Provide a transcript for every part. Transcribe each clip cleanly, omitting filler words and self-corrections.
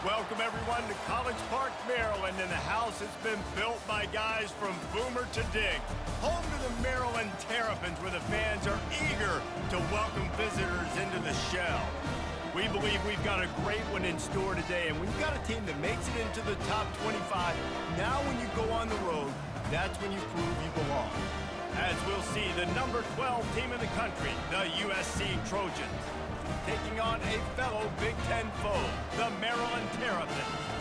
Welcome, everyone, to College Park, Maryland, and the house has been built by guys from Boomer to Dig. Home to the Maryland Terrapins, where the fans are eager to welcome visitors into the shell. We believe we've got a great one in store today, and when you've got a team that makes it into the top 25, now when you go on the road, that's when you prove you belong. As we'll see, the number 12 team in the country, the USC Trojans, taking on a fellow Big Ten foe, the Maryland Terrapins.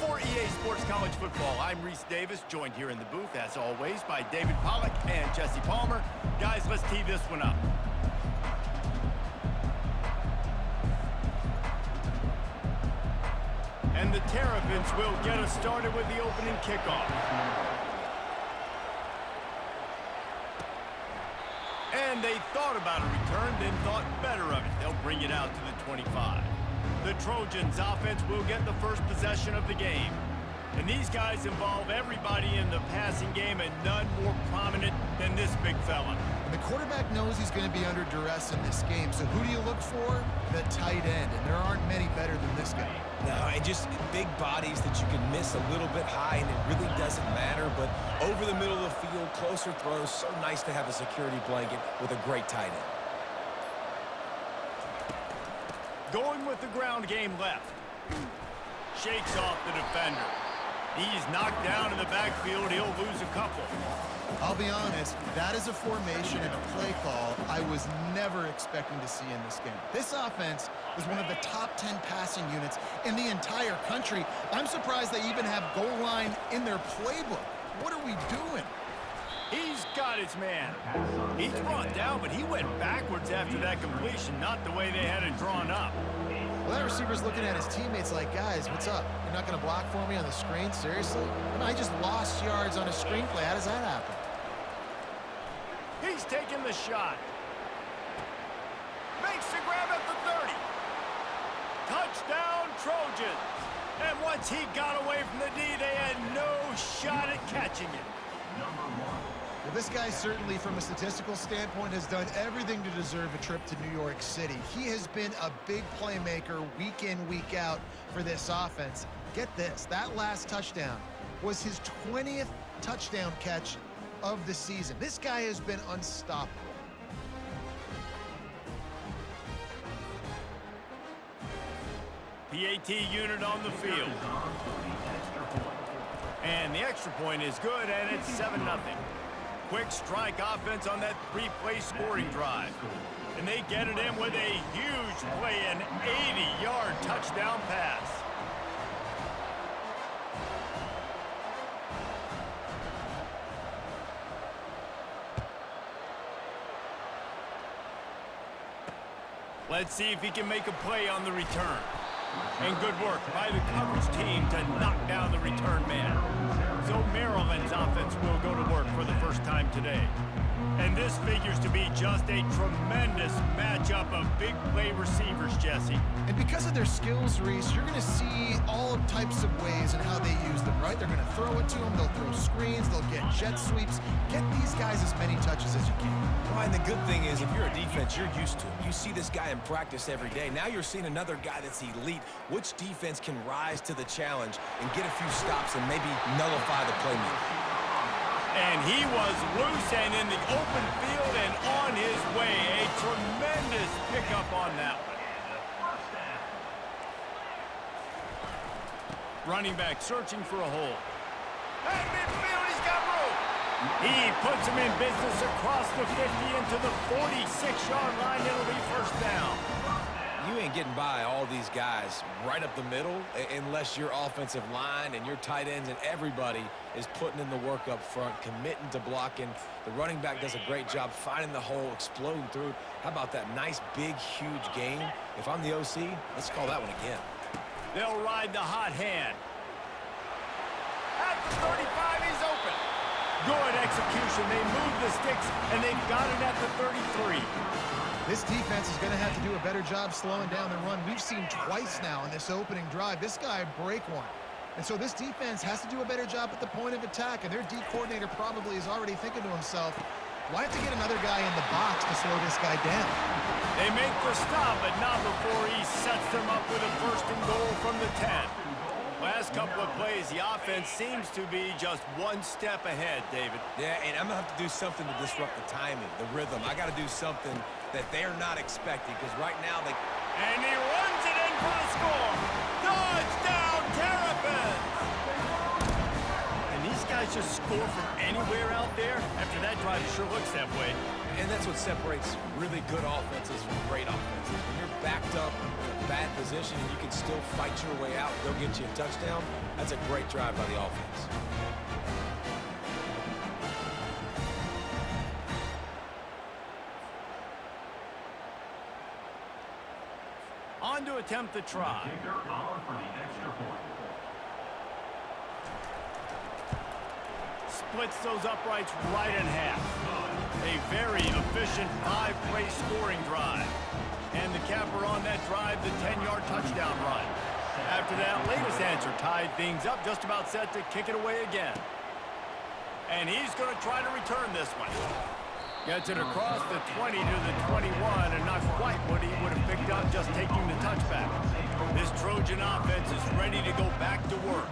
For EA Sports College Football, I'm Reese Davis, joined here in the booth, as always, by David Pollack and Jesse Palmer. Guys, let's tee this one up. And the Terrapins will get us started with the opening kickoff. And they thought about a return, then thought better of it. They'll bring it out to the 25. The Trojans offense will get the first possession of the game. And these guys involve everybody in the passing game, and none more prominent than this big fella. The quarterback knows he's going to be under duress in this game, so who do you look for? The tight end, and there aren't many better than this guy. No, and just big bodies that you can miss a little bit high, and it really doesn't matter. But over the middle of the field, closer throws, so nice to have a security blanket with a great tight end. Going with the ground game left. Shakes off the defender. He's knocked down in the backfield. He'll lose a couple. I'll be honest, that is a formation and a play call I was never expecting to see in this game. This offense was one of the top 10 passing units in the entire country. I'm surprised they even have goal line in their playbook. What are we doing? He's got his man. He's brought down, but he went backwards after that completion, not the way they had it drawn up. Well, that receiver's looking at his teammates like, guys, what's up? You're not going to block for me on the screen? Seriously? I just lost yards on a screen play. How does that happen? He's taking the shot. Makes the grab at the 30. Touchdown, Trojans. And once he got away from the D, they had no shot at catching it. Well, this guy certainly, from a statistical standpoint, has done everything to deserve a trip to New York City. He has been a big playmaker week in, week out for this offense. Get this, that last touchdown was his 20th touchdown catch of the season. This guy has been unstoppable. PAT unit on the field. And the extra point is good, and it's 7-0. Quick strike offense on that three-play scoring drive. And they get it in with a huge play, an 80-yard touchdown pass. Let's see if he can make a play on the return. And good work by the coverage team to knock down the return man. So Maryland's offense will go to work for the first time today. And this figures to be just a tremendous matchup of big play receivers, Jesse. And because of their skills, Reese, you're going to see all types of ways in how they use them, right? They're going to throw it to them, they'll throw screens, they'll get jet sweeps. Get these guys as many touches as you can. Well, and the good thing is, if you're a defense, you're used to it. You see this guy in practice every day. Now you're seeing another guy that's elite. Which defense can rise to the challenge and get a few stops and maybe nullify the playmaker? And he was loose and in the open field and on his way. A tremendous pickup on that one. Running back searching for a hole. At midfield, he's got room. He puts him in business across the 50 into the 46-yard line. It'll be first down. You ain't getting by all these guys right up the middle unless your offensive line and your tight ends and everybody is putting in the work up front, committing to blocking. The running back does a great job finding the hole, exploding through. How about that nice, big, huge game? If I'm the OC, let's call that one again. They'll ride the hot hand. At the 35, he's open. Good execution. They move the sticks, and they've got it at the 33. This defense is going to have to do a better job slowing down the run. We've seen twice now in this opening drive. This guy break one. And so this defense has to do a better job at the point of attack. And their D coordinator probably is already thinking to himself, well, I have to get another guy in the box to slow this guy down. They make the stop, but not before he sets them up with a first and goal from the 10. couple of plays, the offense seems to be just one step ahead, David. Yeah, and I'm going to have to do something to disrupt the timing, the rhythm. I got to do something that they're not expecting, because right now they... And he runs it in for the score. Touchdown, Terrapins! And these guys just score from anywhere out there. After that drive, it sure looks that way. And that's what separates really good offenses from great offenses. When you're backed up in a bad position and you can still fight your way out, they'll get you a touchdown. That's a great drive by the offense. On to attempt the try. Splits those uprights right in half. A very efficient 5-play scoring drive. And the capper on that drive, the 10-yard touchdown run. After that latest answer tied things up, just about set to kick it away again. And he's going to try to return this one. Gets it across the 20 to the 21, and not quite what he would have picked up just taking the touchback. This Trojan offense is ready to go back to work.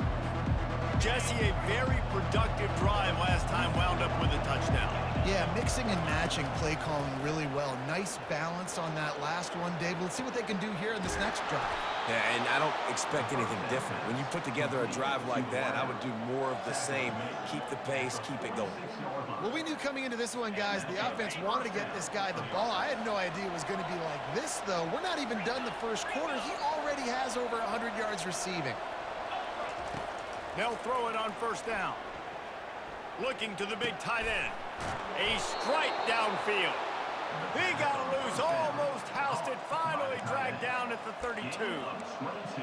Jesse, a very productive drive last time, wound up with a touchdown. Yeah, mixing and matching play calling really well. Nice balance on that last one, Dave. Let's see what they can do here in this next drive. Yeah, and I don't expect anything different. When you put together a drive like that, I would do more of the same. Keep the pace, keep it going. Well, we knew coming into this one, guys, the offense wanted to get this guy the ball. I had no idea it was going to be like this, though. We're not even done the first quarter. He already has over 100 yards receiving. They'll throw it on first down. Looking to the big tight end. A strike downfield. He got loose, almost housed it, finally dragged down at the 32.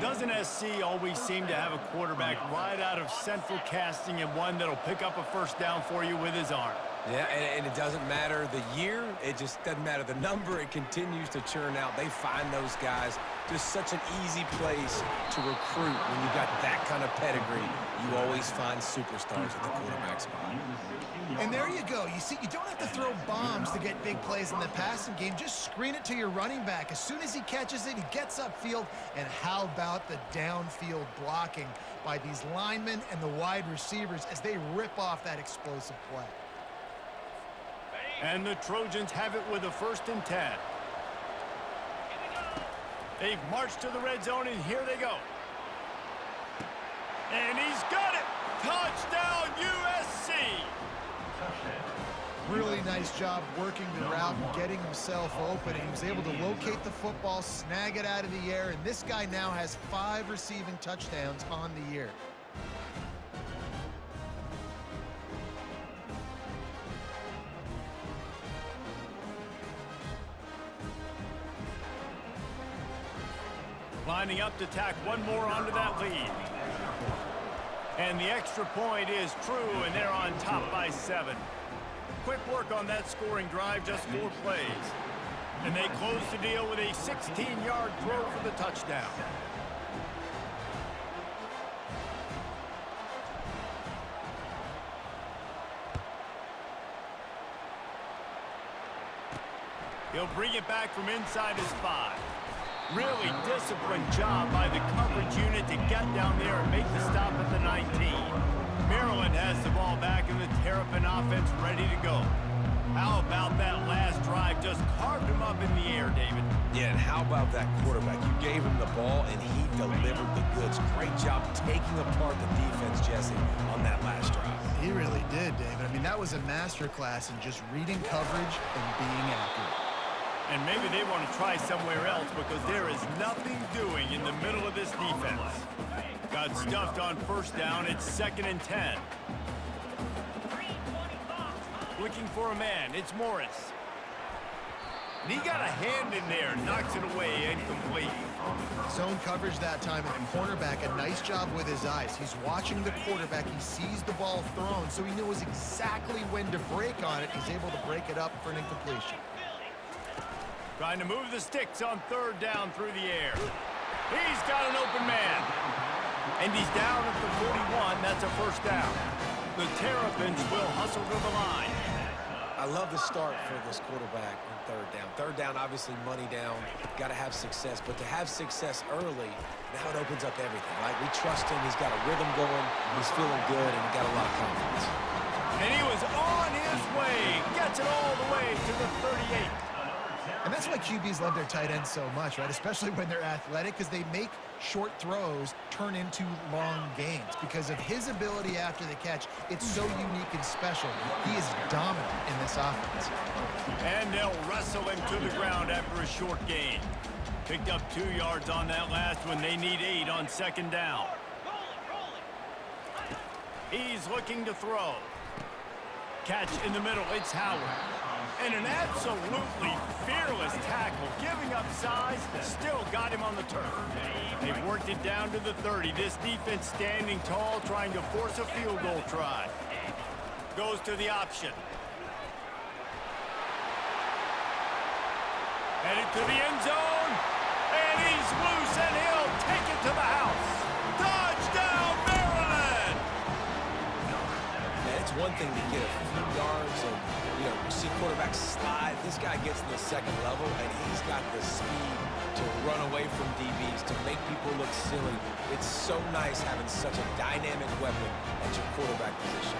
Doesn't SC always seem to have a quarterback right out of central casting and one that'll pick up a first down for you with his arm? Yeah, and it doesn't matter the year. It just doesn't matter the number. It continues to churn out. They find those guys. Just such an easy place to recruit when you've got that kind of pedigree. You always find superstars at the quarterback spot. And there you go. You see, you don't have to throw bombs to get big plays in the passing game. Just screen it to your running back. As soon as he catches it, he gets upfield. And how about the downfield blocking by these linemen and the wide receivers as they rip off that explosive play? And the Trojans have it with a 1st and 10. They've marched to the red zone, and here they go. And he's got it! Touchdown, USC! Really nice job working the route and getting himself open. He was able to locate the football, snag it out of the air, and this guy now has 5 receiving touchdowns on the year. Lining up to tack one more onto that lead. And the extra point is true, and they're on top by 7. Quick work on that scoring drive, just 4 plays. And they close the deal with a 16-yard throw for the touchdown. He'll bring it back from inside his 5. Really disciplined job by the coverage unit to get down there and make the stop at the 19. Maryland has the ball back and the Terrapin offense ready to go. How about that last drive? Just carved him up in the air, David. Yeah, and how about that quarterback? You gave him the ball, and he delivered the goods. Great job taking apart the defense, Jesse, on that last drive. He really did, David. I mean, that was a masterclass in just reading coverage and being accurate. And maybe they want to try somewhere else because there is nothing doing in the middle of this defense. Got stuffed on first down. It's 2nd and 10. Looking for a man. It's Morris. And he got a hand in there. Knocks it away. Incomplete. Zone coverage that time, and the cornerback, a nice job with his eyes. He's watching the quarterback. He sees the ball thrown, so he knows exactly when to break on it. He's able to break it up for an incompletion. Trying to move the sticks on 3rd down through the air. He's got an open man. And he's down at the 41. That's a 1st down. The Terrapins will hustle to the line. I love the start for this quarterback on third down. Third down, obviously money down. Got to have success. But to have success early, now it opens up everything, right? We trust him. He's got a rhythm going. He's feeling good, and he got a lot of confidence. And he was on his way. Gets it all the way to the 38. And that's why QBs love their tight ends so much, right? Especially when they're athletic, because they make short throws turn into long gains. Because of his ability after the catch, it's so unique and special. He is dominant in this offense. And they'll wrestle him to the ground after a short gain. Picked up 2 yards on that last one. They need 8 on second down. He's looking to throw. Catch in the middle. It's Howard. And an absolutely fearless tackle, giving up size, still got him on the turf. They've worked it down to the 30. This defense standing tall, trying to force a field goal try. Goes to the option. Headed to the end zone, and he's loose, and he'll take it to the house. Touchdown, Maryland! Man, it's one thing to get a few yards and, see quarterbacks slide. This guy gets to the second level, and he's got the speed to run away from DBs, to make people look silly. It's so nice having such a dynamic weapon at your quarterback position.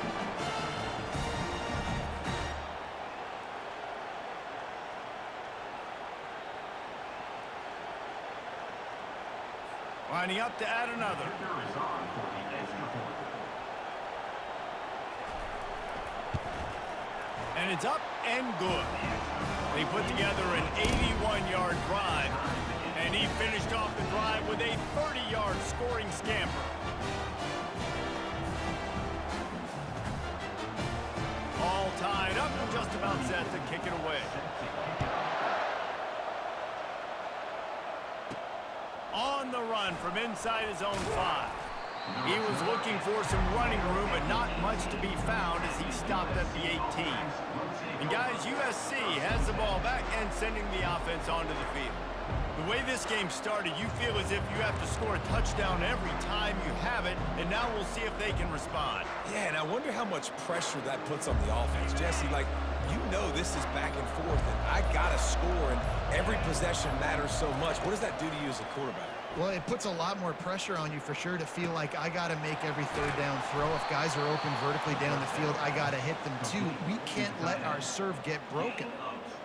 Lining up to add another. And it's up and good. They put together an 81-yard drive, and he finished off the drive with a 30-yard scoring scamper. All tied up and just about set to kick it away. On the run from inside his own 5. He was looking for some running room, but not much to be found as he stopped at the 18. And guys, USC has the ball back and sending the offense onto the field. The way this game started, you feel as if you have to score a touchdown every time you have it, and now we'll see if they can respond. Yeah, and I wonder how much pressure that puts on the offense. Jesse, this is back and forth, and I got to score, and every possession matters so much. What does that do to you as a quarterback? Well, it puts a lot more pressure on you for sure to feel like I got to make every third down throw. If guys are open vertically down the field, I got to hit them too. We can't let our serve get broken.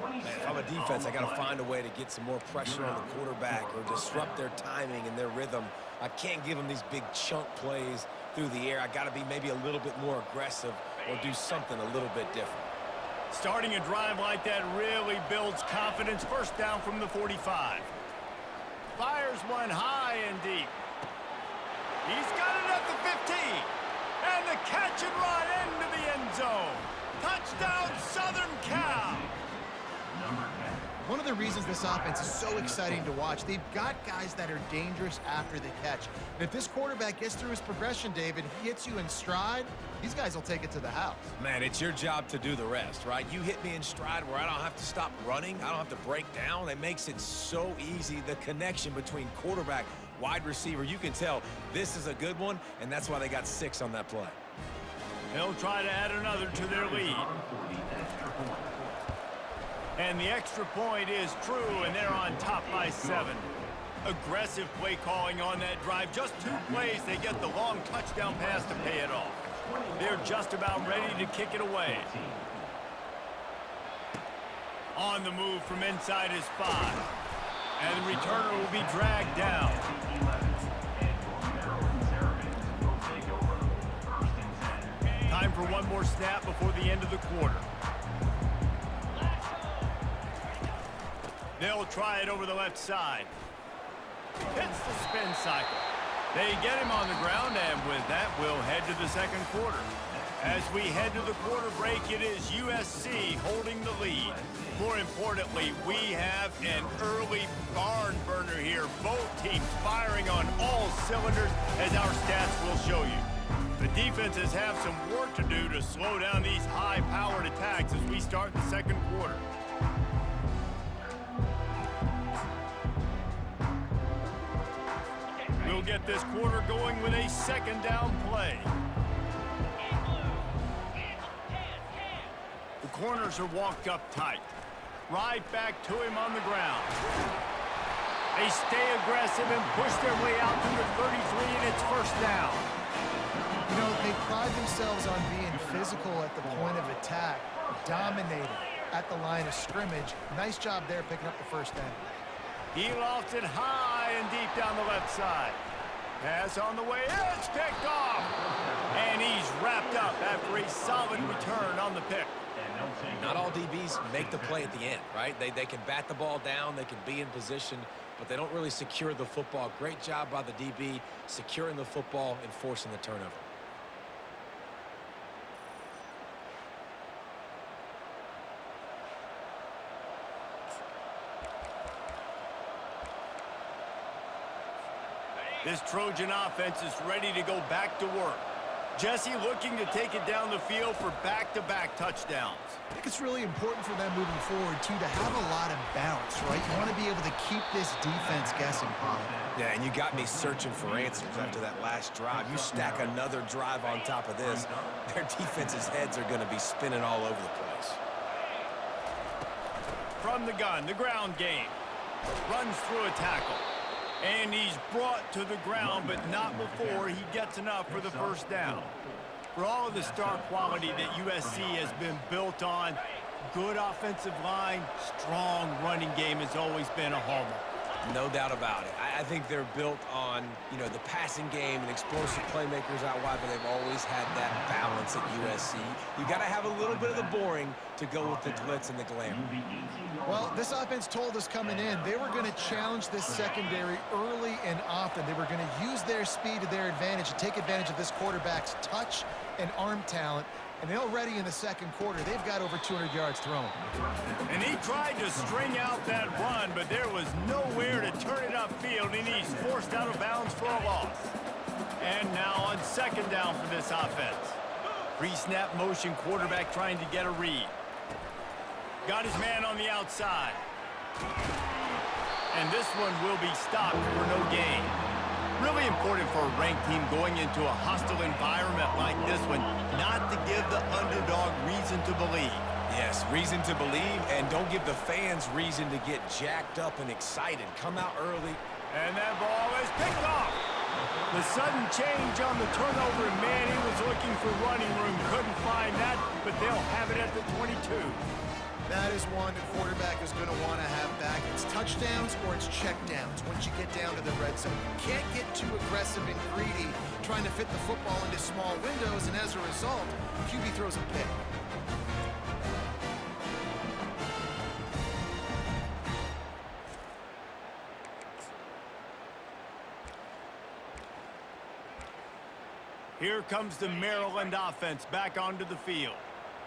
Man, if I'm a defense, I got to find a way to get some more pressure on the quarterback or disrupt their timing and their rhythm. I can't give them these big chunk plays through the air. I got to be maybe a little bit more aggressive or do something a little bit different. Starting a drive like that really builds confidence. First down from the 45. Fires one high and deep. He's got it at the 15. And the catch and run into the end zone. Touchdown, Southern Cal. One of the reasons this offense is so exciting to watch, they've got guys that are dangerous after the catch. And if this quarterback gets through his progression, David, he hits you in stride, these guys will take it to the house. Man, it's your job to do the rest, right? You hit me in stride where I don't have to stop running. I don't have to break down. It makes it so easy. The connection between quarterback, wide receiver, you can tell this is a good one, and that's why they got 6 on that play. They'll try to add another to their lead. And the extra point is true, and they're on top by 7. Aggressive play calling on that drive. Just 2 plays, they get the long touchdown pass to pay it off. They're just about ready to kick it away. On the move from inside his 5. And the returner will be dragged down. Time for one more snap before the end of the quarter. They'll try it over the left side. Hits the spin cycle. They get him on the ground, and with that, we'll head to the second quarter. As we head to the quarter break, it is USC holding the lead. More importantly, we have an early barn burner here. Both teams firing on all cylinders, as our stats will show you. The defenses have some work to do to slow down these high-powered attacks as we start the second quarter. We'll get this quarter going with a second down play. The corners are walked up tight. Right back to him on the ground. They stay aggressive and push their way out to the 33, and it's first down. You know, they pride themselves on being physical at the point of attack, dominating at the line of scrimmage. Nice job there picking up the first down. He lofts it high and deep down the left side. Pass on the way, it's picked off. And he's wrapped up after a solid return on the pick. Not all DBs make the play at the end, right? They can bat the ball down, they can be in position, but they don't really secure the football. Great job by the DB securing the football and forcing the turnover. This Trojan offense is ready to go back to work. Jesse looking to take it down the field for back-to-back touchdowns. I think it's really important for them moving forward, too, to have a lot of bounce, right? You want to be able to keep this defense guessing, Paul. Yeah, and you got me searching for answers after that last drive. You stack another drive on top of this, their defense's heads are going to be spinning all over the place. From the gun, the ground game. Runs through a tackle. And he's brought to the ground, but not before he gets enough for the first down. For all of the star quality that USC has been built on, good offensive line, strong running game has always been a hallmark. No doubt about it. I think they're built on, you know, the passing game and explosive playmakers out wide, but they've always had that balance at USC. You got to have a little bit of the boring to go with the glitz and the glamour. Well, this offense told us coming in they were going to challenge this secondary early and often. They were going to use their speed to their advantage to take advantage of this quarterback's touch and arm talent. And already in the second quarter, they've got over 200 yards thrown. And he tried to string out that run, but there was nowhere to turn it upfield, and he's forced out of bounds for a loss. And now on second down for this offense. Pre-snap motion quarterback trying to get a read. Got his man on the outside. And this one will be stopped for no gain. Really important for a ranked team going into a hostile environment like this one, not to give the underdog reason to believe. Yes, reason to believe, and don't give the fans reason to get jacked up and excited. Come out early. And that ball is picked off. The sudden change on the turnover, man, he was looking for running room. Couldn't find that, but they'll have it at the 22. That is one the quarterback is going to want to have back. It's touchdowns or it's checkdowns once you get down to the red zone. You can't get too aggressive and greedy trying to fit the football into small windows, and as a result, QB throws a pick. Here comes the Maryland offense back onto the field.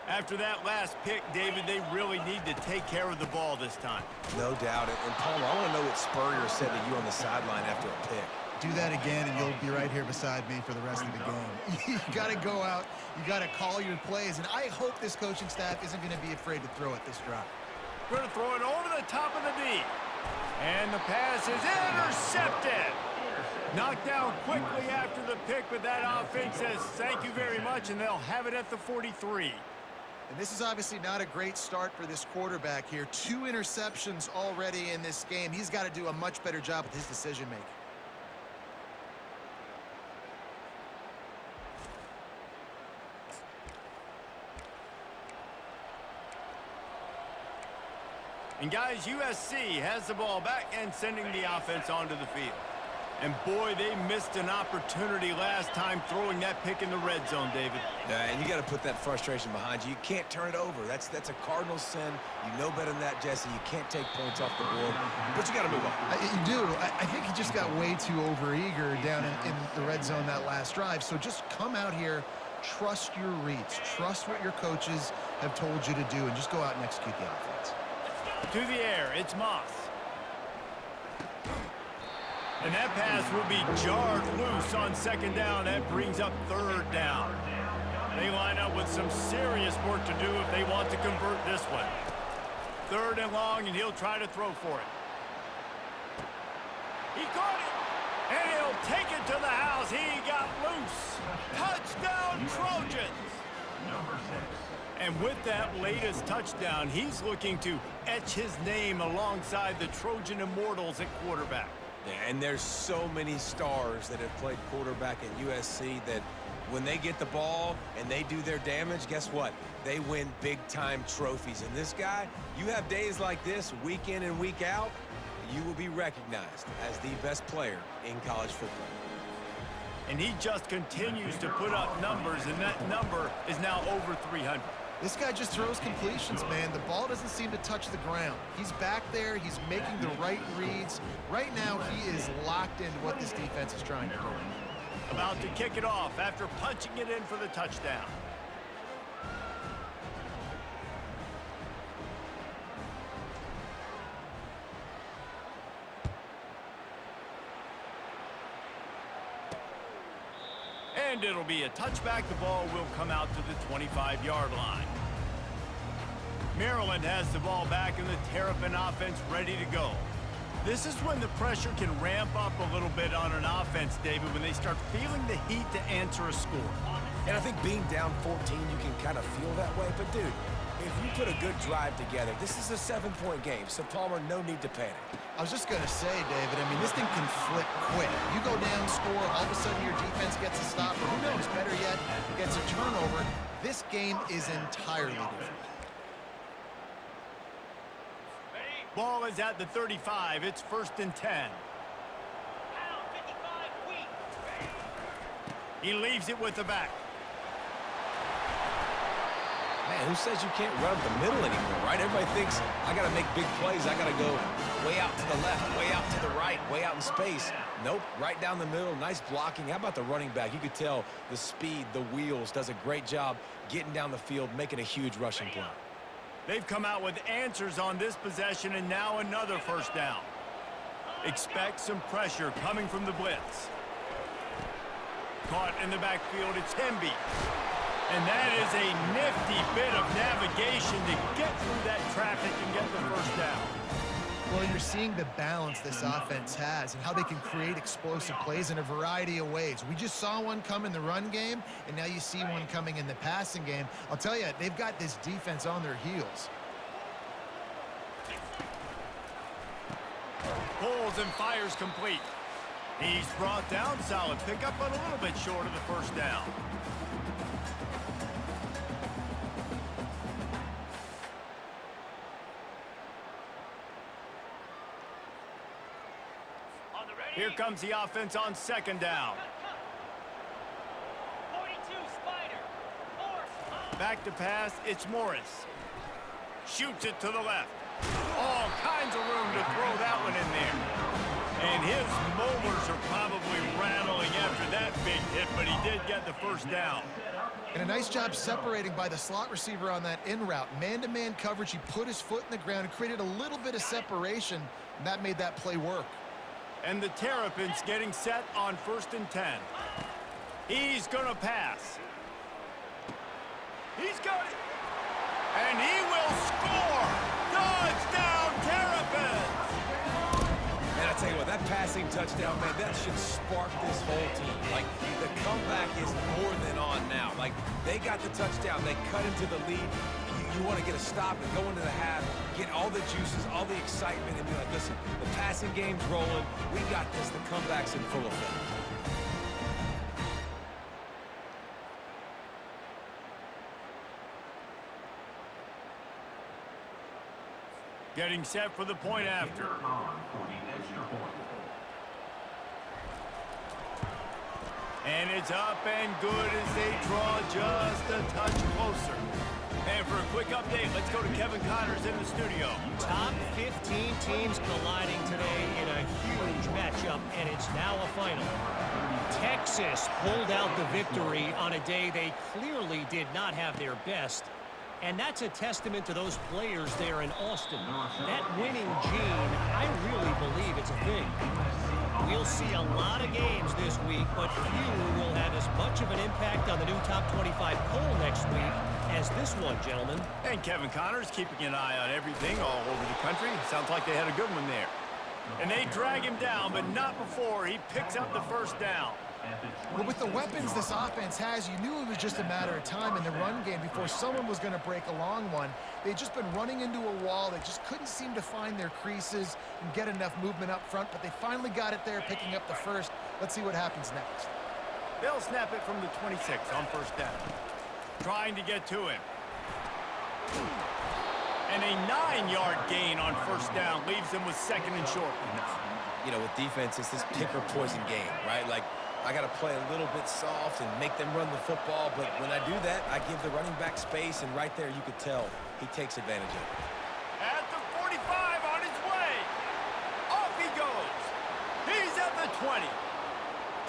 After that last pick, David, they really need to take care of the ball this time. No doubt. And Palmer, I want to know what Spurrier said to you on the sideline after a pick. Do that again, and you'll be right here beside me for the rest of the game. You got to go out. You got to call your plays, and I hope this coaching staff isn't going to be afraid to throw it this drive. Going to throw it over the top of the D. And the pass is intercepted. Knocked down quickly after the pick, but that offense says thank you very much, and they'll have it at the 43. And this is obviously not a great start for this quarterback here. 2 interceptions already in this game. He's got to do a much better job with his decision-making. And guys, USC has the ball back and sending the offense onto the field. And boy, they missed an opportunity last time throwing that pick in the red zone, David. Yeah, and you got to put that frustration behind you. You can't turn it over. That's a cardinal sin. You know better than that, Jesse. You can't take points off the board, but you got to move on. You do. I think he just got way too overeager down in the red zone that last drive. So just come out here, trust your reads, trust what your coaches have told you to do, and just go out and execute the offense. To the air, it's Moss. And that pass will be jarred loose on second down. That brings up third down. They line up with some serious work to do if they want to convert this one. Third and long, and he'll try to throw for it. He caught it, and he'll take it to the house. He got loose. Touchdown, Trojans. And with that latest touchdown, he's looking to etch his name alongside the Trojan Immortals at quarterback. Yeah, and there's so many stars that have played quarterback at USC that when they get the ball and they do their damage, guess what? They win big-time trophies. And this guy, you have days like this, week in and week out, you will be recognized as the best player in college football. And he just continues to put up numbers, and that number is now over 300. This guy just throws completions, man. The ball doesn't seem to touch the ground. He's back there. He's making the right reads. Right now, he is locked into what this defense is trying to do. About to kick it off after punching it in for the touchdown. And it'll be a touchback. The ball will come out to the 25-yard line. Maryland has the ball back and the Terrapin offense ready to go. This is when the pressure can ramp up a little bit on an offense, David, when they start feeling the heat to answer a score. And I think being down 14, you can kind of feel that way. But, dude, if you put a good drive together, this is a 7-point game. So, Palmer, no need to panic. I was just going to say, David, I mean, this thing can flip quick. You go down, score, all of a sudden your defense gets a stop, or who knows, better yet, gets a turnover. This game is entirely different. Ball is at the 35. It's 1st and 10. He leaves it with the back. Man, who says you can't run up the middle anymore, right? Everybody thinks, I got to make big plays. I got to go way out to the left, way out to the right, way out in space. Nope, right down the middle, nice blocking. How about the running back? You could tell the speed, the wheels, does a great job getting down the field, making a huge rushing play. They've come out with answers on this possession, and now another 1st down. Expect some pressure coming from the blitz. Caught in the backfield, it's Hemby. And that is a nifty bit of navigation to get through that traffic and get the 1st down. Well, you're seeing the balance this offense has and how they can create explosive plays in a variety of ways. We just saw one come in the run game, and now you see one coming in the passing game. I'll tell you, they've got this defense on their heels. Pulls and fires complete. He's brought down, solid pickup, but a little bit short of the 1st down. Here comes the offense on 2nd down. 42 Spider. Back to pass, it's Morris. Shoots it to the left. All kinds of room to throw that one in there. And his molars are probably rattling after that big hit, but he did get the 1st down. And a nice job separating by the slot receiver on that in route. Man-to-man coverage, he put his foot in the ground and created a little bit of separation, and that made that play work. And the Terrapins getting set on 1st and 10. He's going to pass. He's got it. And he will score. Touchdown, Terrapins. And I tell you what, that passing touchdown, man, that should spark this whole team. Like, the comeback is more than on now. Like, they got the touchdown. They cut into the lead. You want to get a stop and go into the half, get all the juices, all the excitement, and be like, listen, the passing game's rolling. We got this. The comeback's in full effect. Getting set for the point after. And it's up and good as they draw just a touch closer. And for a quick update, let's go to Kevin Connors in the studio. Top 15 teams colliding today in a huge matchup, and it's now a final. Texas pulled out the victory on a day they clearly did not have their best. And that's a testament to those players there in Austin. That winning gene, I really believe it's a thing. We'll see a lot of games this week, but few will have as much of an impact on the new top 25 poll next week as this one, gentlemen. And Kevin Connors keeping an eye on everything all over the country. Sounds like they had a good one there. And they drag him down, but not before he picks up the 1st down. Well, with the weapons this offense has, you knew it was just a matter of time in the run game before someone was going to break a long one. They'd just been running into a wall. They just couldn't seem to find their creases and get enough movement up front, but they finally got it there, picking up the first. Let's see what happens next. They'll snap it from the 26 on first down. Trying to get to him. And a 9-yard gain on first down leaves them with second and short. You know, with defense, it's this pick or poison game, right? Like, I got to play a little bit soft and make them run the football, but when I do that, I give the running back space, and right there you could tell he takes advantage of it. At the 45 on his way. Off he goes. He's at the 20.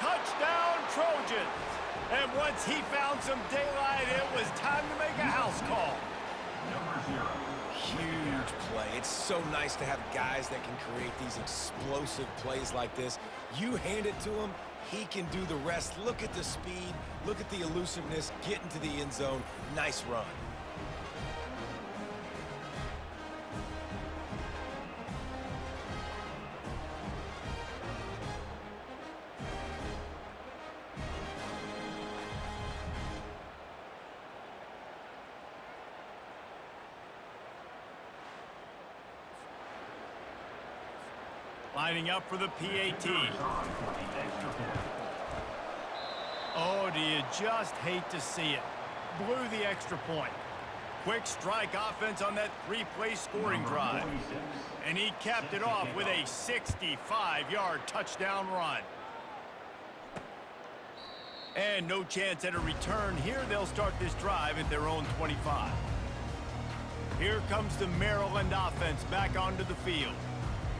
Touchdown Trojans. And once he found some daylight, it was time to make a house call. Huge play. It's so nice to have guys that can create these explosive plays like this. You hand it to him, he can do the rest. Look at the speed, look at the elusiveness, get into the end zone. Nice run. Lining up for the PAT. Oh, do you just hate to see it? Blew the extra point. Quick strike offense on that 3-play scoring drive. And he capped it off with a 65-yard touchdown run. And no chance at a return here. They'll start this drive at their own 25. Here comes the Maryland offense back onto the field.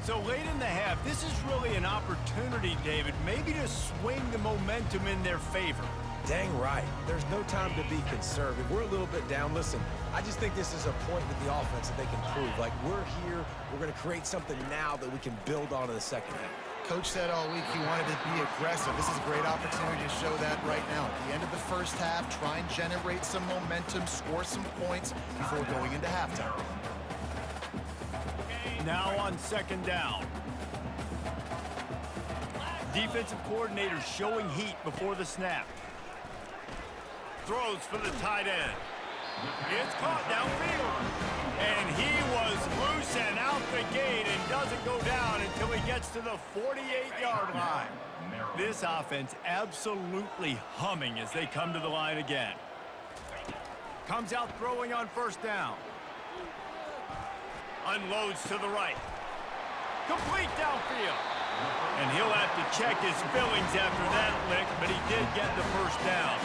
So late in the half, this is really an opportunity, David, maybe to swing the momentum in their favor. Dang right. There's no time to be conservative. We're a little bit down. Listen, I just think this is a point with the offense that they can prove. Like, we're here, we're going to create something now that we can build on in the second half. Coach said all week he wanted to be aggressive. This is a great opportunity to show that right now. At the end of the first half, try and generate some momentum, score some points before going into halftime. Now on second down. Defensive coordinator showing heat before the snap. Throws for the tight end. It's caught downfield. And he was loose and out the gate and doesn't go down until he gets to the 48-yard line. This offense absolutely humming as they come to the line again. Comes out throwing on first down. Unloads to the right. Complete downfield. And he'll have to check his fillings after that lick, but he did get the first down.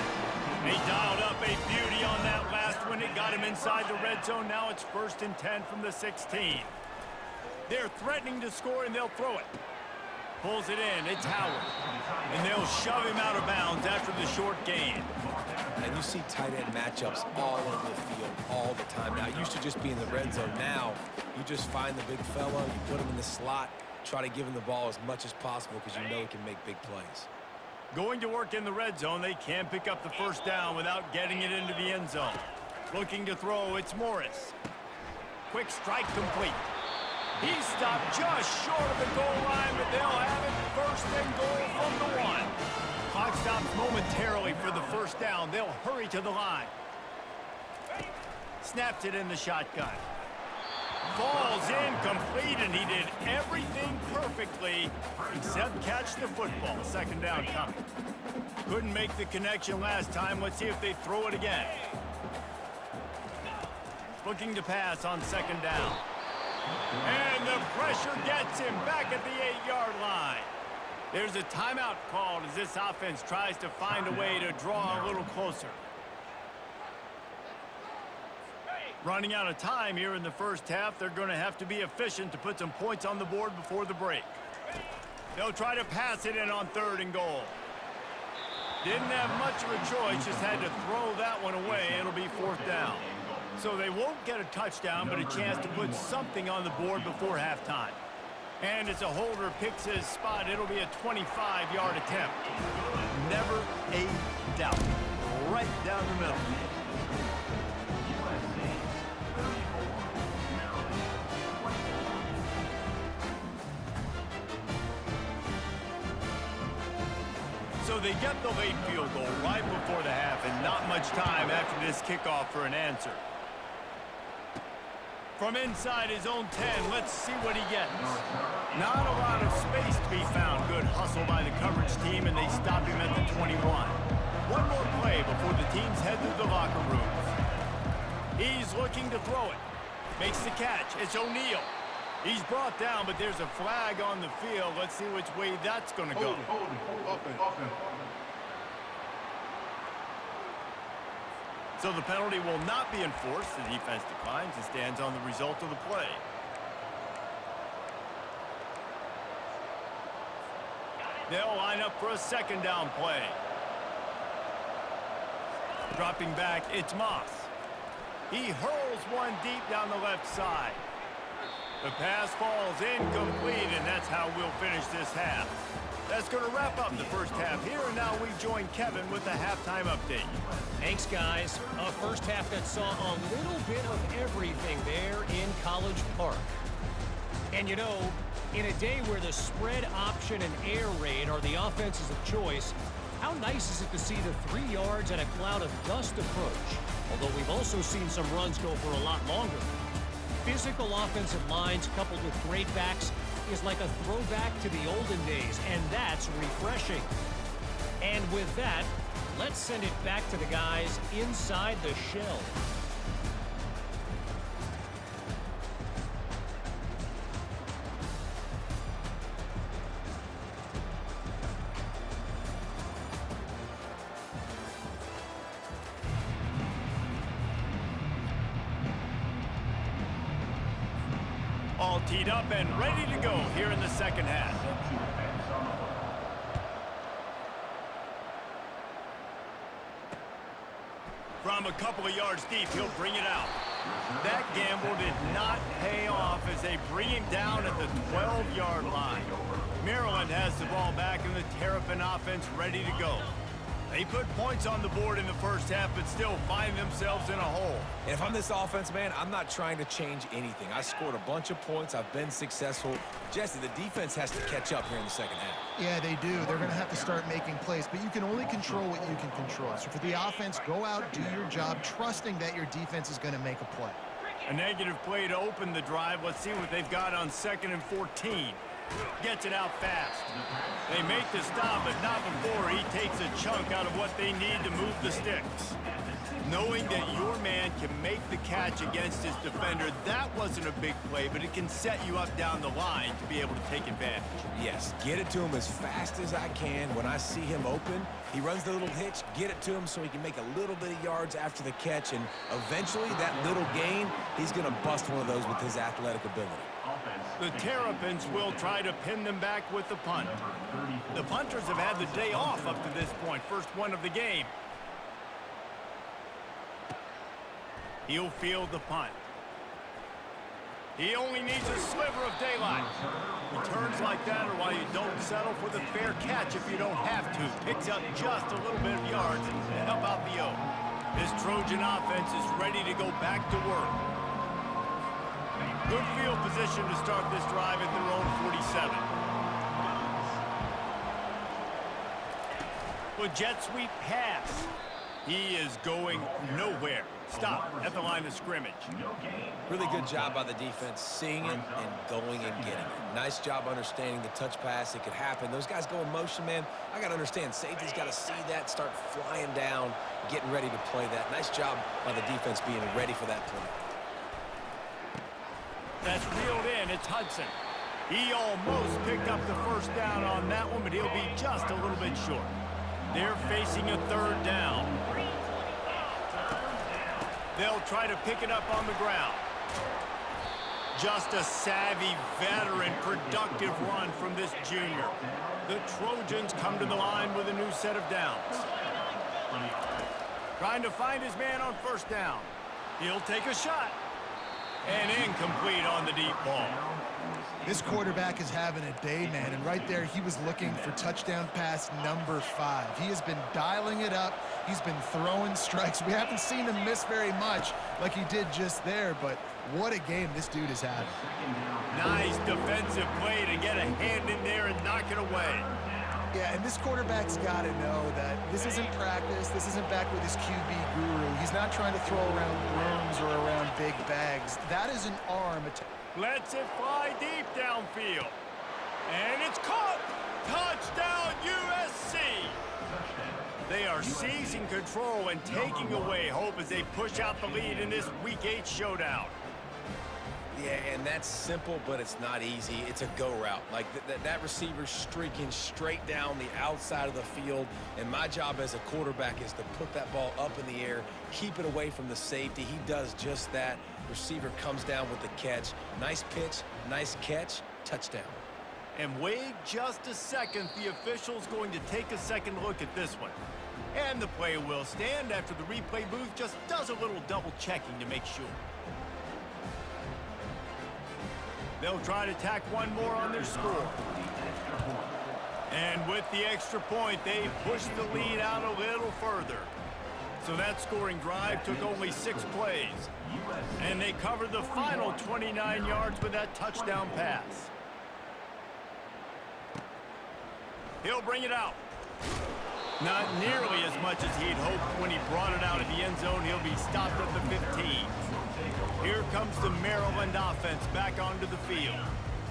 He dialed up a beauty on that last one. It got him inside the red zone. Now it's 1st and 10 from the 16. They're threatening to score, and they'll throw it. Pulls it in. It's Howard. And they'll shove him out of bounds after the short gain. And you see tight end matchups all over the field all the time. Now, it used to just be in the red zone. Now, you just find the big fella, you put him in the slot, try to give him the ball as much as possible because you know he can make big plays. Going to work in the red zone, they can't pick up the first down without getting it into the end zone. Looking to throw, it's Morris. Quick strike complete. He stopped just short of the goal line, but they'll have it 1st and goal from the 1. Clock stops momentarily for the first down. They'll hurry to the line. Snaps it in the shotgun. Falls incomplete, and he did everything perfectly except catch the football. Second down coming. Couldn't make the connection last time. Let's see if they throw it again. Looking to pass on second down. And the pressure gets him back at the 8-yard line. There's a timeout called as this offense tries to find a way to draw a little closer. Running out of time here in the first half. They're going to have to be efficient to put some points on the board before the break. They'll try to pass it in on 3rd and goal. Didn't have much of a choice, just had to throw that one away. It'll be 4th down. So they won't get a touchdown, but a chance to put something on the board before halftime. And as a holder picks his spot, it'll be a 25-yard attempt. Never a doubt. Right down the middle. So So they get the late field goal right before the half and not much time after this kickoff for an answer. From inside his own 10, let's see what he gets. Not a lot of space to be found. Good hustle by the coverage team, and they stop him at the 21. One more play before the teams head to the locker rooms. He's looking to throw it. Makes the catch. It's O'Neal. He's brought down, but there's a flag on the field. Let's see which way that's going to go. So the penalty will not be enforced. The defense declines and stands on the result of the play. They'll line up for a second down play. Dropping back, it's Moss. He hurls one deep down the left side. The pass falls incomplete, and that's how we'll finish this half. That's going to wrap up the first half here, and now we join Kevin with the halftime update. Thanks, guys. A first half that saw a little bit of everything there in College Park. And you know, in a day where the spread option and air raid are the offenses of choice, how nice is it to see the 3 yards and a cloud of dust approach? Although we've also seen some runs go for a lot longer. Physical offensive lines coupled with great backs is like a throwback to the olden days, and that's refreshing. And with that, let's send it back to the guys inside the shell. All teed up and ready to go here in the second half. From a couple of yards deep, he'll bring it out. That gamble did not pay off as they bring him down at the 12-yard line. Maryland has the ball back and the Terrapin offense ready to go. They put points on the board in the first half, but still find themselves in a hole. And if I'm this offense, man, I'm not trying to change anything. I scored a bunch of points. I've been successful. Jesse, the defense has to catch up here in the second half. Yeah, they do. They're going to have to start making plays, but you can only control what you can control. So for the offense, go out, do your job, trusting that your defense is going to make a play. A negative play to open the drive. Let's see what they've got on 2nd and 14. Gets it out fast. They make the stop, but not before he takes a chunk out of what they need to move the sticks. Knowing that your man can make the catch against his defender, that wasn't a big play, but it can set you up down the line to be able to take advantage. Yes, get it to him as fast as I can. When I see him open, he runs the little hitch, get it to him so he can make a little bit of yards after the catch, and eventually that little gain, he's going to bust one of those with his athletic ability. The Terrapins will try to pin them back with the punt. The punters have had the day off up to this point. First one of the game. He'll field the punt. He only needs a sliver of daylight. Returns like that are why you don't settle for the fair catch if you don't have to. Picks up just a little bit of yards to help out the O. This Trojan offense is ready to go back to work. Good field position to start this drive at their own 47. With jet sweep pass. He is going nowhere. Stop at the line of scrimmage. Really good job by the defense, seeing it and going and getting it. Nice job understanding the touch pass. It could happen. Those guys go in motion, man. I got to understand. Safety's got to see that, start flying down, getting ready to play that. Nice job by the defense being ready for that play. That's reeled in. It's Hudson. He almost picked up the first down on that one, but he'll be just a little bit short. They're facing a third down. They'll try to pick it up on the ground. Just a savvy, veteran, productive run from this junior. The Trojans come to the line with a new set of downs. Trying to find his man on first down. He'll take a shot. And incomplete on the deep ball. This quarterback is having a day, man, and right there he was looking for touchdown pass number 5. He has been dialing it up. He's been throwing strikes. We haven't seen him miss very much like he did just there, but what a game this dude is having. Nice defensive play to get a hand in there and knock it away. Yeah, and this quarterback's got to know that this isn't practice. This isn't back with his QB guru. He's not trying to throw around brooms or around big bags. That is an arm. Lets it fly deep downfield. And it's caught. Touchdown, USC. They are seizing control and taking away hope as they push out the lead in this Week 8 showdown. Yeah, and that's simple, but it's not easy. It's a go route. Like that receiver's streaking straight down the outside of the field, and my job as a quarterback is to put that ball up in the air, keep it away from the safety. He does just that. Receiver comes down with the catch. Nice pitch, nice catch, touchdown. And wait just a second. The official's going to take a second look at this one. And the play will stand after the replay booth just does a little double checking to make sure. They'll try to tack one more on their score. And with the extra point, they push the lead out a little further. So that scoring drive took only 6 plays. And they covered the final 29 yards with that touchdown pass. He'll bring it out. Not nearly as much as he'd hoped when he brought it out of the end zone. He'll be stopped at the 15. Here comes the Maryland offense back onto the field.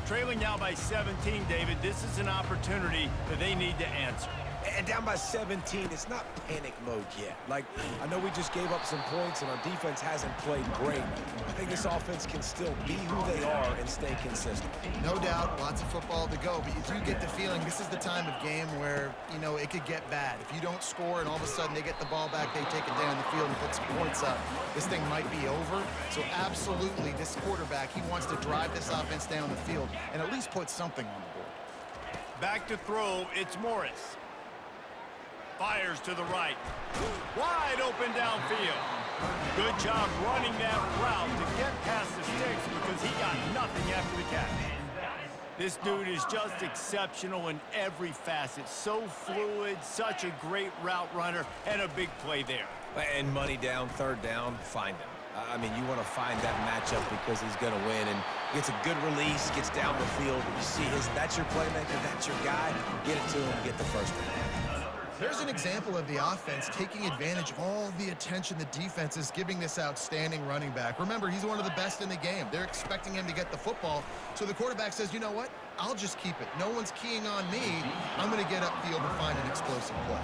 Trailing now by 17, David, this is an opportunity that they need to answer. And down by 17, it's not panic mode yet. Like, I know we just gave up some points and our defense hasn't played great. I think this offense can still be who they are and stay consistent. No doubt, lots of football to go, but you do get the feeling this is the time of game where, you know, it could get bad. If you don't score and all of a sudden they get the ball back, they take it down the field and put some points up, this thing might be over. So absolutely, this quarterback, he wants to drive this offense down the field and at least put something on the board. Back to throw, it's Morris. Fires to the right. Wide open downfield. Good job running that route to get past the sticks because he got nothing after the catch. This dude is just exceptional in every facet. So fluid, such a great route runner, and a big play there. And money down, third down, find him. I mean, you want to find that matchup because he's going to win, and gets a good release, gets down the field. You see that's your playmaker, that's your guy. Get it to him, get the first down. There's an example of the offense taking advantage of all the attention the defense is giving this outstanding running back. Remember, he's one of the best in the game. They're expecting him to get the football. So the quarterback says, you know what? I'll just keep it. No one's keying on me. I'm going to get upfield and find an explosive play.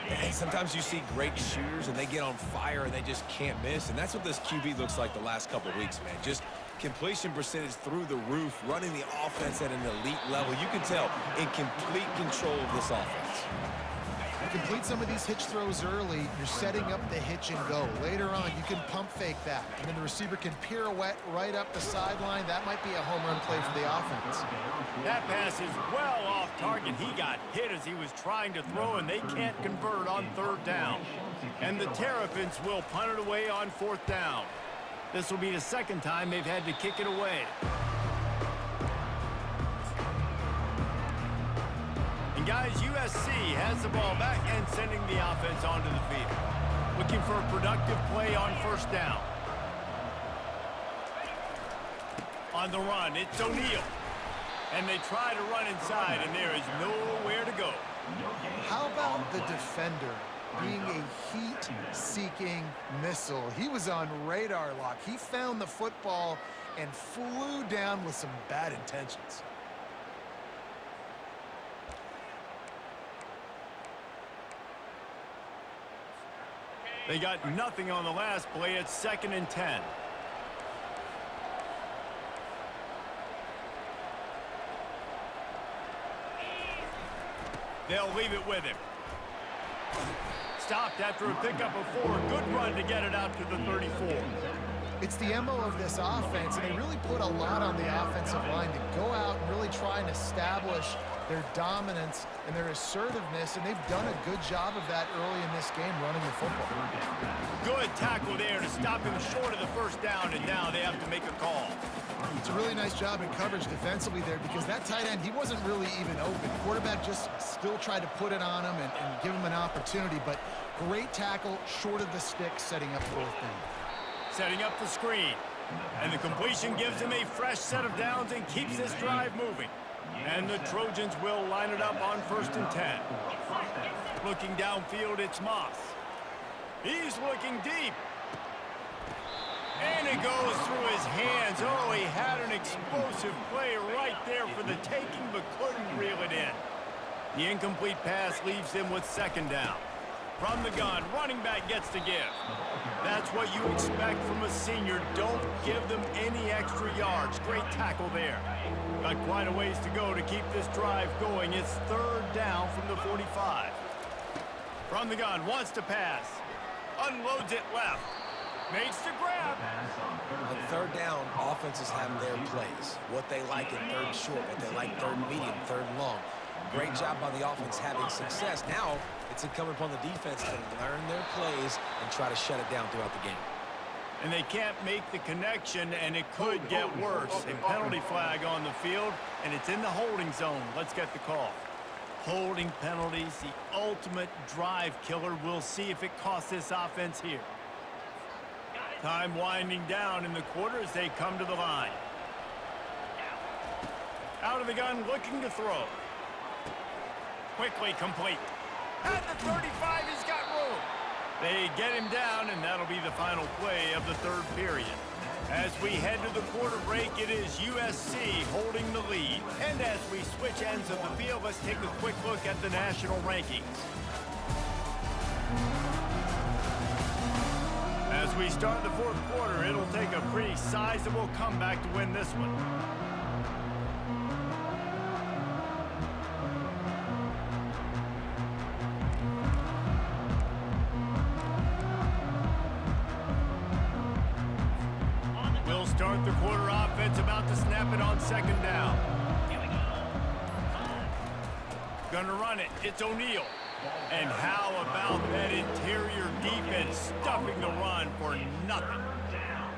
And sometimes you see great shooters and they get on fire and they just can't miss. And that's what this QB looks like the last couple of weeks, man. Just completion percentage through the roof, running the offense at an elite level. You can tell in complete control of this offense. Complete some of these hitch throws early, you're setting up the hitch and go. Later on, you can pump fake that, and then the receiver can pirouette right up the sideline. That might be a home run play for the offense. That pass is well off target. He got hit as he was trying to throw, and they can't convert on third down. And the Terrapins will punt it away on fourth down. This will be the second time they've had to kick it away. And guys, USC has the ball back and sending the offense onto the field. Looking for a productive play on first down. On the run, it's O'Neal. And they try to run inside, and there is nowhere to go. How about the defender being a heat-seeking missile? He was on radar lock. He found the football and flew down with some bad intentions. They got nothing on the last play. It's 2nd and 10. They'll leave it with him. Stopped after a pickup of 4. Good run to get it out to the 34. It's the MO of this offense, and they really put a lot on the offensive line to go out and really try and establish their dominance and their assertiveness, and they've done a good job of that early in this game running the football. Good tackle there to stop him short of the first down, and now they have to make a call. It's a really nice job in coverage defensively there because that tight end, he wasn't really even open. Quarterback just still tried to put it on him and give him an opportunity, but great tackle short of the stick, setting up fourth down. Setting up the screen. And the completion gives him a fresh set of downs and keeps this drive moving. And the Trojans will line it up on 1st and 10. Looking downfield, it's Moss. He's looking deep. And it goes through his hands. Oh, he had an explosive play right there for the taking, but couldn't reel it in. The incomplete pass leaves him with 2nd down. From the gun, running back gets to give. That's what you expect from a senior. Don't give them any extra yards. Great tackle there. Got quite a ways to go to keep this drive going. It's 3rd down from the 45. From the gun, wants to pass. Unloads it left. Makes the grab. On 3rd down, offenses have their plays. What they like in 3rd and short, what they like 3rd and medium, 3rd and long. Great job by the offense having success. Now it's incumbent upon the defense to learn their plays and try to shut it down throughout the game. And they can't make the connection, and it could get worse. A penalty flag on the field, and it's in the holding zone. Let's get the call. Holding penalties, the ultimate drive killer. We'll see if it costs this offense here. Time winding down in the quarter as they come to the line. Out of the gun, looking to throw. Quickly complete. At the 35, he's got room. They get him down, and that'll be the final play of the 3rd period. As we head to the quarter break, it is USC holding the lead. And as we switch ends of the field, let's take a quick look at the national rankings. As we start the 4th quarter, it'll take a pretty sizable comeback to win this one. We'll start the quarter offense, about to snap it on 2nd down. Gonna run it. It's O'Neal. And how about that interior defense stuffing the run for nothing?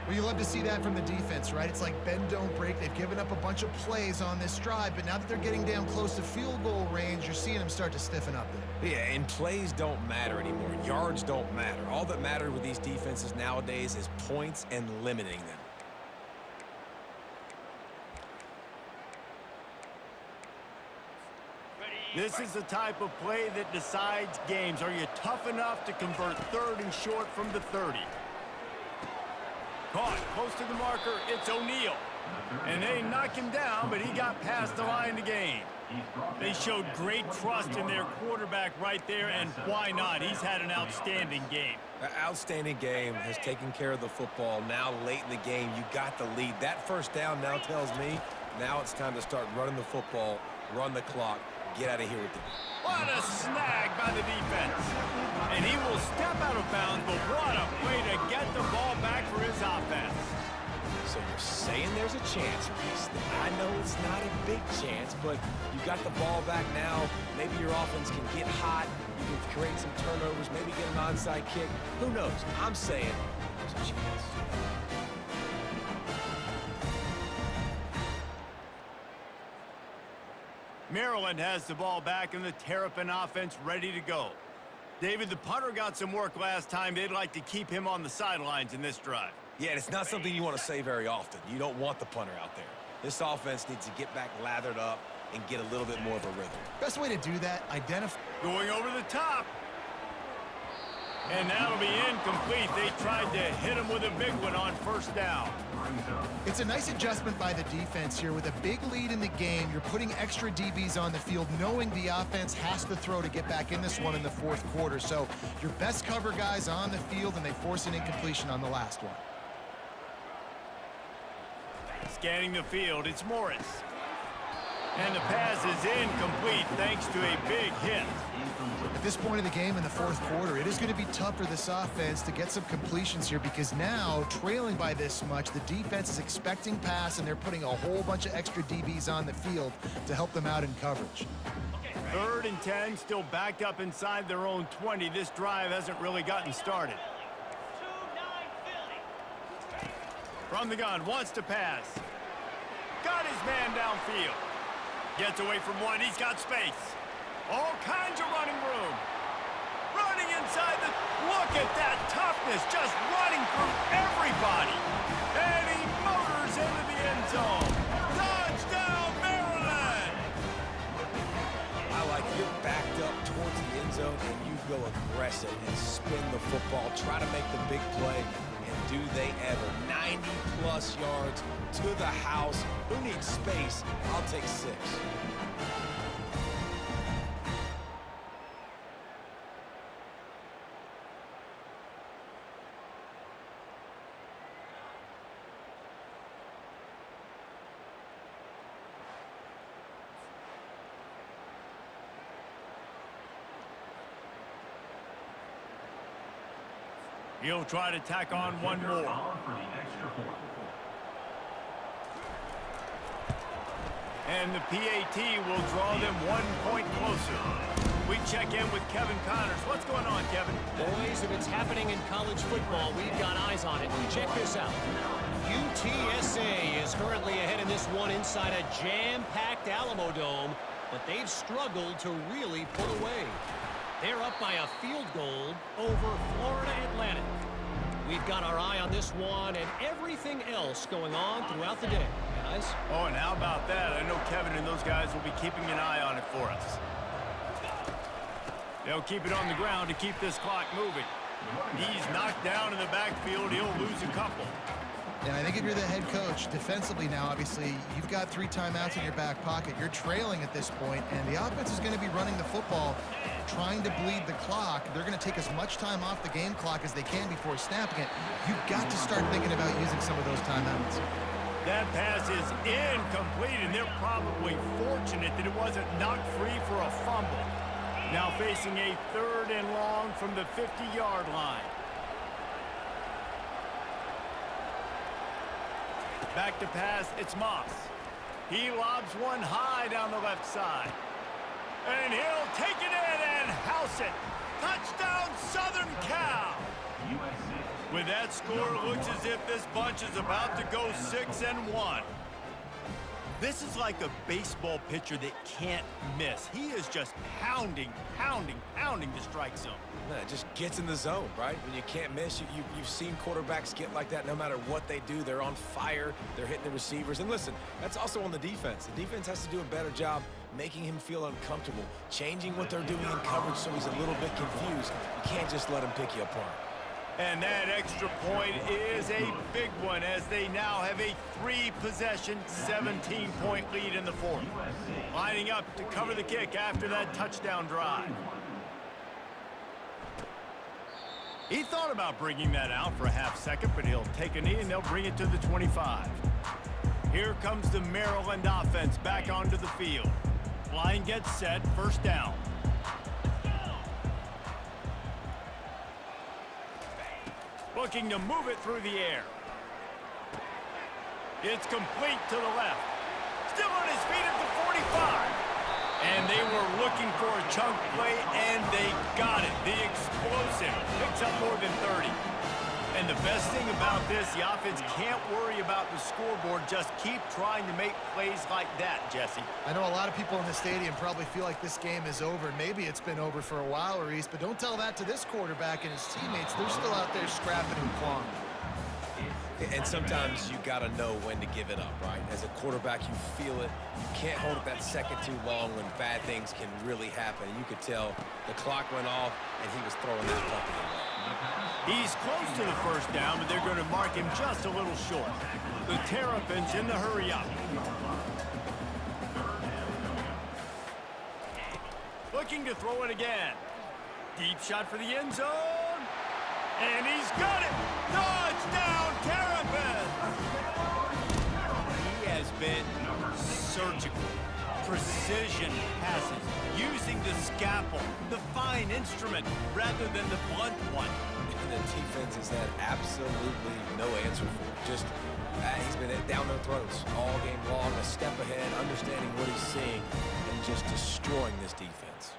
Well, you love to see that from the defense, right? It's like bend, don't break. They've given up a bunch of plays on this drive, but now that they're getting down close to field goal range, you're seeing them start to stiffen up there. Yeah, and plays don't matter anymore. Yards don't matter. All that matters with these defenses nowadays is points and limiting them. This is the type of play that decides games. Are you tough enough to convert 3rd and short from the 30? Caught close to the marker. It's O'Neal. And they knock him down, but he got past the line to gain. They showed great trust in their quarterback right there, and why not? He's had an outstanding game. An outstanding game, has taken care of the football. Now late in the game, you got the lead. That 1st down now tells me now it's time to start running the football, run the clock, get out of here with it. What a snag by the defense. And he will step out of bounds, but what a way to get the ball back for his offense. So you're saying there's a chance, Reese. I know it's not a big chance, but you got the ball back now. Maybe your offense can get hot. You can create some turnovers, maybe get an onside kick. Who knows? I'm saying there's a chance. Maryland has the ball back and the Terrapin offense ready to go. David, the punter got some work last time. They'd like to keep him on the sidelines in this drive. Yeah, and it's not something you want to say very often. You don't want the punter out there. This offense needs to get back lathered up and get a little bit more of a rhythm. Best way to do that, identify. Going over the top. And that'll be incomplete. They tried to hit him with a big one on 1st down. It's a nice adjustment by the defense here. With a big lead in the game, you're putting extra DBs on the field, knowing the offense has to throw to get back in this one in the 4th quarter. So your best cover guys on the field, and they force an incompletion on the last one. Scanning the field, it's Morris. And the pass is incomplete thanks to a big hit. At this point of the game in the 4th quarter, it is going to be tough for this offense to get some completions here, because now, trailing by this much, the defense is expecting pass, and they're putting a whole bunch of extra DBs on the field to help them out in coverage. 3rd and 10, still backed up inside their own 20. This drive hasn't really gotten started. From the gun, wants to pass. Got his man downfield. Gets away from one, he's got space. All kinds of running room. Running inside the... Look at that toughness, just running through everybody. And he motors into the end zone. Touchdown, Maryland! press it and spin the football, try to make the big play, and do they ever. 90-plus yards to the house. Who needs space? I'll take 6. He'll try to tack on one more. And the PAT will draw them 1 point closer. We check in with Kevin Connors. What's going on, Kevin? Boys, if it's happening in college football, we've got eyes on it. Check this out. UTSA is currently ahead in this one inside a jam-packed Alamo Dome, but they've struggled to really pull away. They're up by a field goal over Florida Atlantic. We've got our eye on this one and everything else going on throughout the day, guys. Oh, and how about that? I know Kevin and those guys will be keeping an eye on it for us. They'll keep it on the ground to keep this clock moving. He's knocked down in the backfield. He'll lose a couple. And I think if you're the head coach, defensively now, obviously, you've got 3 timeouts in your back pocket. You're trailing at this point, and the offense is going to be running the football, trying to bleed the clock. They're going to take as much time off the game clock as they can before snapping it. You've got to start thinking about using some of those timeouts. That pass is incomplete, and they're probably fortunate that it wasn't knocked free for a fumble. Now facing a 3rd and long from the 50-yard line. Back to pass, it's Moss. He lobs one high down the left side. And he'll take it in and house it. Touchdown, Southern Cal. USC. With that score, it looks as if this bunch is about to go 6-1. This is like a baseball pitcher that can't miss. He is just pounding the strike zone. It just gets in the zone, right? When you can't miss, you've seen quarterbacks get like that no matter what they do. They're on fire. They're hitting the receivers. And listen, that's also on the defense. The defense has to do a better job making him feel uncomfortable, changing what they're doing in coverage so he's a little bit confused. You can't just let him pick you apart. And that extra point is a big one as they now have a 3-possession, 17-point lead in the 4th. Lining up to cover the kick after that touchdown drive. He thought about bringing that out for a half second, but he'll take a knee and they'll bring it to the 25. Here comes the Maryland offense back onto the field. Line gets set, 1st down. Looking to move it through the air. It's complete to the left. Still on his feet at the 45. And they were looking for a chunk play, and they got it. The explosive picks up more than 30. And the best thing about this, the offense can't worry about the scoreboard. Just keep trying to make plays like that, Jesse. I know a lot of people in the stadium probably feel like this game is over. Maybe it's been over for a while, Reese, but don't tell that to this quarterback and his teammates. They're still out there scrapping and clawing. And sometimes you got to know when to give it up, right? As a quarterback, you feel it. You can't hold it that second too long when bad things can really happen. And you could tell the clock went off, and he was throwing that puppy away. He's close to the 1st down, but they're going to mark him just a little short. The Terrapins in the hurry-up. Looking to throw it again. Deep shot for the end zone. And he's got it! Touchdown, Terrapins! He has been surgical. Precision passes, using the scalpel, the fine instrument, rather than the blunt one. And the defense has had absolutely no answer for it. Just, he's been down their throats all game long, a step ahead, understanding what he's seeing, and just destroying this defense.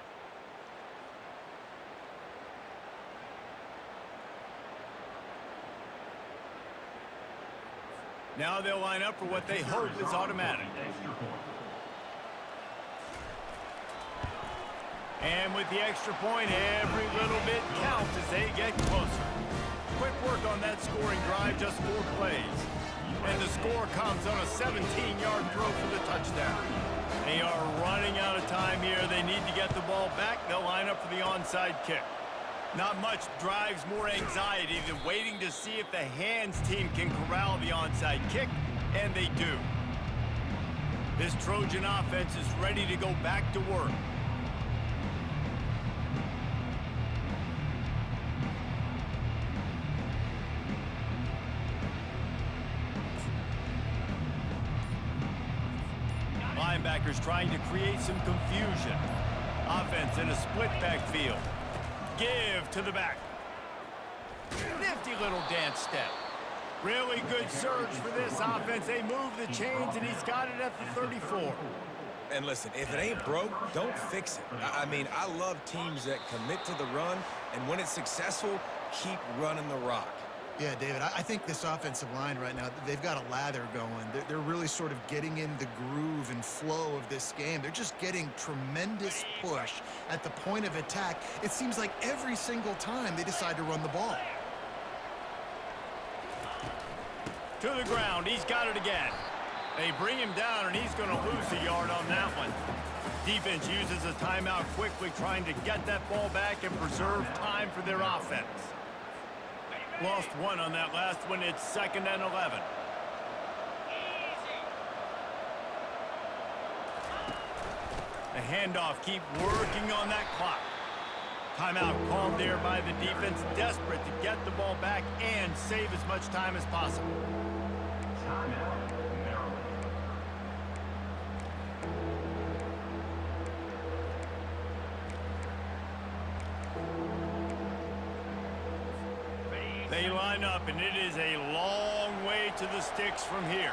Now they'll line up for what they hope is automatic. And with the extra point, every little bit counts as they get closer. Quick work on that scoring drive, just 4 plays. And the score comes on a 17-yard throw for the touchdown. They are running out of time here. They need to get the ball back. They'll line up for the onside kick. Not much drives more anxiety than waiting to see if the hands team can corral the onside kick, and they do. This Trojan offense is ready to go back to work. Linebackers trying to create some confusion. Offense in a split backfield. Give to the back. Nifty little dance step. Really good surge for this offense. They move the chains, and he's got it at the 34. And listen, if it ain't broke, don't fix it. I mean, I love teams that commit to the run, and when it's successful, keep running the rock. Yeah, David, I think this offensive line right now, they've got a lather going. They're really sort of getting in the groove and flow of this game. They're just getting tremendous push at the point of attack. It seems like every single time they decide to run the ball. To the ground, he's got it again. They bring him down, and he's going to lose a yard on that one. Defense uses a timeout quickly, trying to get that ball back and preserve time for their offense. Lost one on that last one. It's 2nd and 11. The handoff, keep working on that clock. Timeout called there by the defense, desperate to get the ball back and save as much time as possible. Timeout, Maryland. They line up, and it is a long way to the sticks from here.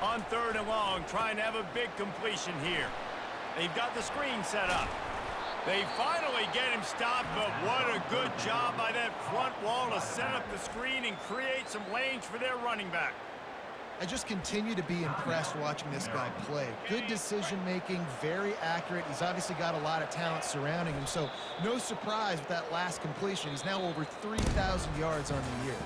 On 3rd and long, trying to have a big completion here. They've got the screen set up. They finally get him stopped, but what a good job by that front wall to set up the screen and create some lanes for their running back. I just continue to be impressed watching this guy play. Good decision-making, very accurate. He's obviously got a lot of talent surrounding him, so no surprise with that last completion. He's now over 3,000 yards on the year.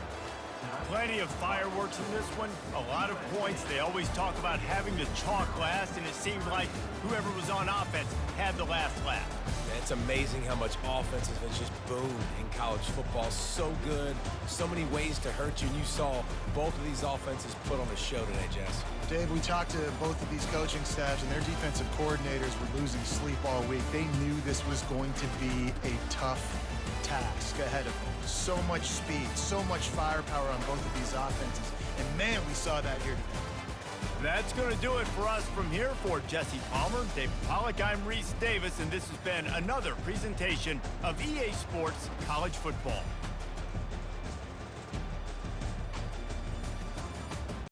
Plenty of fireworks in this one, a lot of points. They always talk about having to chalk last, and it seemed like whoever was on offense had the last laugh. It's amazing how much offense has just boomed in college football. So good, so many ways to hurt you, and you saw both of these offenses put on a show today, Jess. Dave, we talked to both of these coaching staffs, and their defensive coordinators were losing sleep all week. They knew this was going to be a tough task ahead of them. So much speed, so much firepower on both of these offenses, and man, we saw that here today. That's going to do it for us from here. For Jesse Palmer, David Pollack, I'm Reese Davis, and this has been another presentation of EA Sports College Football.